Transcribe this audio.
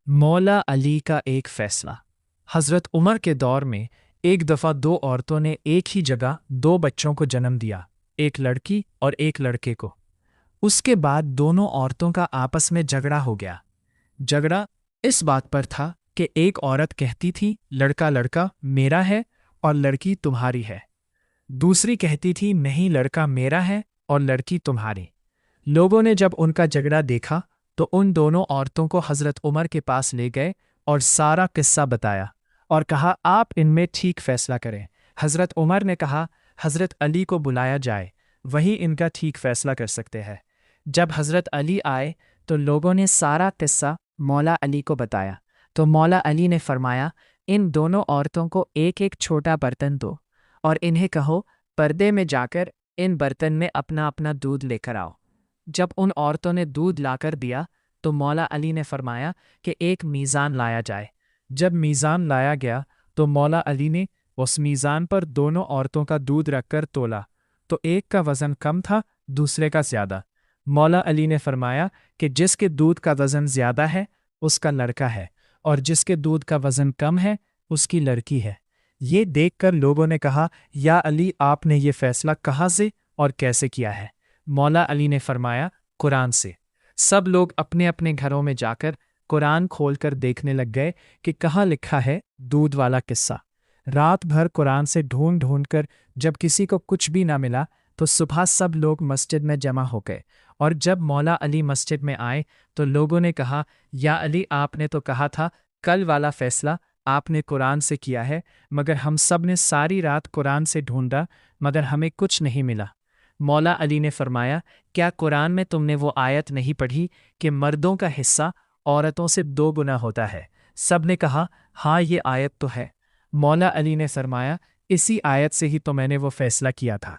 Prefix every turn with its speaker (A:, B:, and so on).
A: मौला अली का एक फैसला। हज़रत उमर के दौर में एक दफ़ा दो औरतों ने एक ही जगह दो बच्चों को जन्म दिया, एक लड़की और एक लड़के को। उसके बाद दोनों औरतों का आपस में झगड़ा हो गया। झगड़ा इस बात पर था कि एक औरत कहती थी लड़का लड़का मेरा है और लड़की तुम्हारी है। दूसरी कहती थी नहीं, लड़का मेरा है और लड़की तुम्हारी। लोगों ने जब उनका झगड़ा देखा तो उन दोनों औरतों को हज़रत उमर के पास ले गए और सारा किस्सा बताया और कहा आप इनमें ठीक फैसला करें। हज़रत उमर ने कहा हज़रत अली को बुलाया जाए, वही इनका ठीक फैसला कर सकते हैं। जब हज़रत अली आए तो लोगों ने सारा किस्सा मौला अली को बताया तो मौला अली ने फरमाया इन दोनों औरतों को एक एक छोटा बर्तन दो और इन्हें कहो पर्दे में जाकर इन बर्तन में अपना अपना दूध लेकर आओ। जब उन औरतों ने दूध लाकर दिया तो मौला अली ने फरमाया कि एक मीज़ान लाया जाए। जब मीज़ान लाया गया तो मौला अली ने उस मीज़ान पर दोनों औरतों का दूध रखकर तोला तो एक का वज़न कम था, दूसरे का ज़्यादा। मौला अली ने फरमाया कि जिसके दूध का वज़न ज़्यादा है उसका लड़का है और जिसके दूध का वज़न कम है उसकी लड़की है। ये देखकर लोगों ने कहा या अली आपने ये फ़ैसला कहाँ से और कैसे किया है? मौला अली ने फरमाया कुरान से। सब लोग अपने अपने घरों में जाकर कुरान खोलकर देखने लग गए कि कहाँ लिखा है दूध वाला किस्सा। रात भर कुरान से ढूंढ ढूंढ कर जब किसी को कुछ भी ना मिला तो सुबह सब लोग मस्जिद में जमा हो गए और जब मौला अली मस्जिद में आए तो लोगों ने कहा या अली आपने तो कहा था कल वाला फैसला आपने कुरान से किया है, मगर हम सब ने सारी रात कुरान से ढूंढा मगर हमें कुछ नहीं मिला। मौला अली ने फरमाया क्या कुरान में तुमने वो आयत नहीं पढ़ी कि मर्दों का हिस्सा औरतों से 2 गुना होता है? सब ने कहा हाँ ये आयत तो है। मौला अली ने फरमाया इसी आयत से ही तो मैंने वो फैसला किया था।